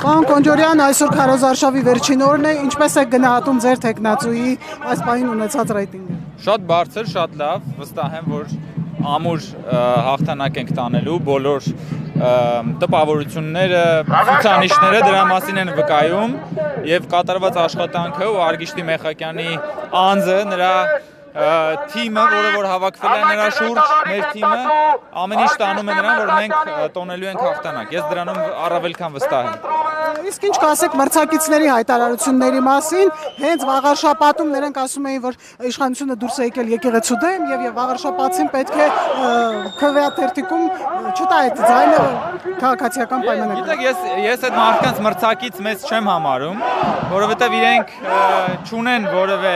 Պարոն Կոնջորյան, այսօր քարոզարշավի վերջին օրն է, ինչպես է գնահատում ձեր տեխնացուի այս պահին ունեցած ռեյտինգը։ Շատ բարձր, շատ լավ, վստահ եմ, որ ամուր հաղթանակ ենք տանելու, բոլոր տպավորությունները, ցուցանիշները դրա մասին են վկայում եւ կատարված աշխատանքը ու Արգիշտի Մեխակյանի անձը, նրա թիմը, որը որ հավաքվել է նրա շուրջ, մեր թիմը, ամեն ինչ տանում է նրան, որ մենք տոնելու ենք հաղթանակ։ Ես դրանում առավել քան վստահ եմ։ Իսկ ինչ կասեք մրցակիցների հայտարարությունների մասին, հենց վաղարշապատում նրանք ասում էին, որ իշխանությունը դուրս է եկել եկեղեցու դեմ եւ վաղարշապատին պետք է քվեաթերթիկում չտա այդ ձայնը քաղաքացիական պայմանագրի։ Գիտեք, ես այդ մարդկանց մրցակից մեծ չեմ համարում, որովհետեւ իրենք չունեն որևէ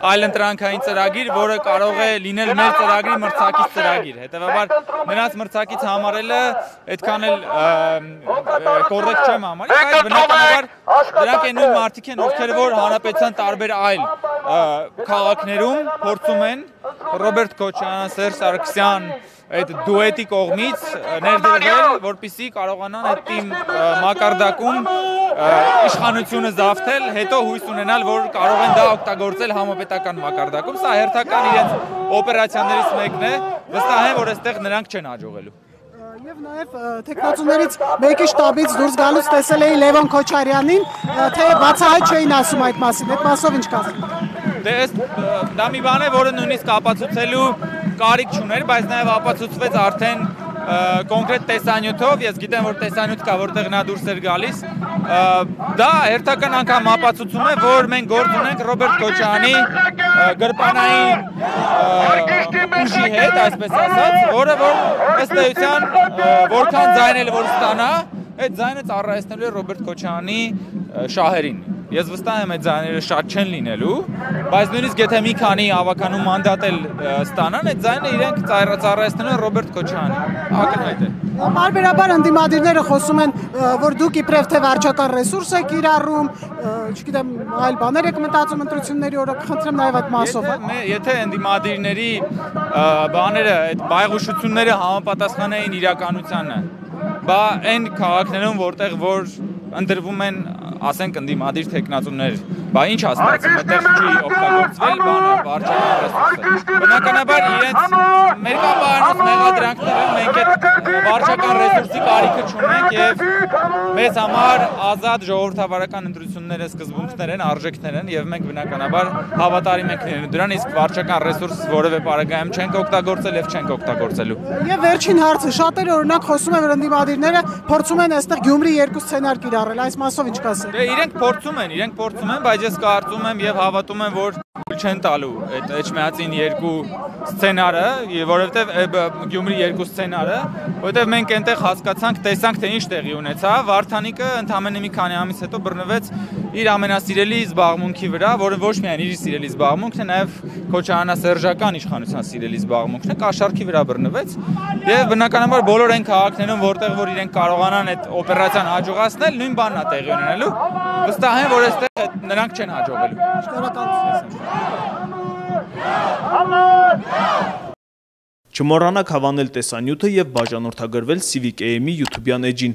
այլընտրանքային ծրագիր, որը կարող է լինել մեր ծրագրի մրցակից ծրագիր։ Հետևաբար նրանց մրցակից համարելը այդքան էլ կոռեկտ չեմ համարի, բնականաբար դրանք են նույն մարդիկ են, ովքեր որ հանրապետության տարբեր այլ քաղաքներում փորձում են Ռոբերտ Քոչարյան, Սերժ Սարգսյան այդ դուետի կողմից ներդրվել, որպեսզի կարողանան այդ թիմ մակարդակում իշխանությունը զավթել, հետո հույս ունենալ, որ կարող են դա օգտագործել համապետական մակարդակում։ Սա հերթական իրենց օպերացիաներից մեկն է, վստահ եմ, որ այստեղ նրանք չեն հաջողելու։ Եվ նաև տեխնացուներից մեկի շտաբից դուրս գալուց տեսել էի Լևոն Քոչարյանին, թե բացահայտ չէին ասում այդ մասին, այդ մասով ինչ կասեք։ Դե դա մի բան է, որը նույնիսկ ապացուցելու կարիք չուներ, բայց նաև ապացուցվեց արդեն կոնկրետ տեսանյութով, ես գիտեմ, որ տեսանյութ կա, որտեղ նա դուրս էր գալիս, դա հերթական անգամ ապացուցում է, որ մենք գործ ունենք Ռոբերտ Քոչարյանի գրպանային ուժի հետ, այսպես ասած, որը որ ըստ էության որքան ձայն էլ որ ստանա, այդ ձայնը ծառայեցնելու է Ռոբերտ Քոչարյանի շահերին։ Ես վստահ եմ այդ ձայները շատ չեն լինելու, բայց նույնիսկ եթե մի քանի ավականու մանդատ էլ ստանան, այդ ձայնը իրենք ծառայեցնելու են Ռոբերտ Քոչարյանին։ Ակնհայտ է։ Պարբերաբար ընդդիմադիրները խոսում են, որ դուք իբրև թե վարչական ռեսուրս եք կիրառում, չգիտեմ, այլ բաներ եք մտածում ընտրությունների օրը, խնդրեմ նաև այդ մասով։ Եթե ընդդիմադիրների բաները, այդ բայղուշությունները համապատասխանային իրականությանը, բա այն քաղաքներում, որտեղ որ ընտրվում են, ասենք ընդդիմադիր տեխնացուներ, բա ինչ հաստատում, այդտեղ չի օգտագործվել բանը վարչական ռեսուրսը։ Բնականաբար իրենց մերկապահարնոց մեղադրանքներով մենք այդ վարչական ռեսուրսի կարիքը չունենք եւ մեզ համար ազատ ժողովրդավարական ընտրությունները սկզբունքներ են, արժեքներ են եւ մենք բնականաբար հավատարիմ ենք լինելու դրան, իսկ վարչական ռեսուրս որևէ պարագայում չենք օգտագործել եւ չենք օգտագործելու։ Եվ վերջին հարցը, շատերը օրինակ խոսում են, որ ընդդիմադիրները փորձում են այստեղ Գյումրի երկու սցենար կիրառել, այս մասով ինչ կասեք։ Դե իրենք փորձում են, բայց ես կարծում եմ եւ հավատում եմ, որ չեն տալու այդ Էջմիածին երկու սցենարը, որովհետեւ Գյումրի երկու սցենարը, որովհետեւ մենք այնտեղ հասկացանք, տեսանք թե ինչ տեղի ունեցավ, Վարդանիկը ընդամենը մի քանի ամիս հետո բռնվեց իր ամենասիրելի զբաղմունքի վրա, որը ոչ միայն իր սիրելի զբաղմունքն է, նաեւ Քոչարյանասերժական իշխանության սիրելի զբաղմունքն է, կաշառքի վրա բռնվեց եւ բնականաբար բոլոր այն քաղաքներում, որտեղ որ իրենք կարողանան այդ օպերացիան հաջողացնել, նույն բանն է տեղի ունենալու։ Վստահ եմ, որ այստեղ նրանք չեն հաջողելու։ Չմոռանաք հավանել տեսանյութը եւ բաժանորդագրվել Civic AM-ի YouTube-յան էջին։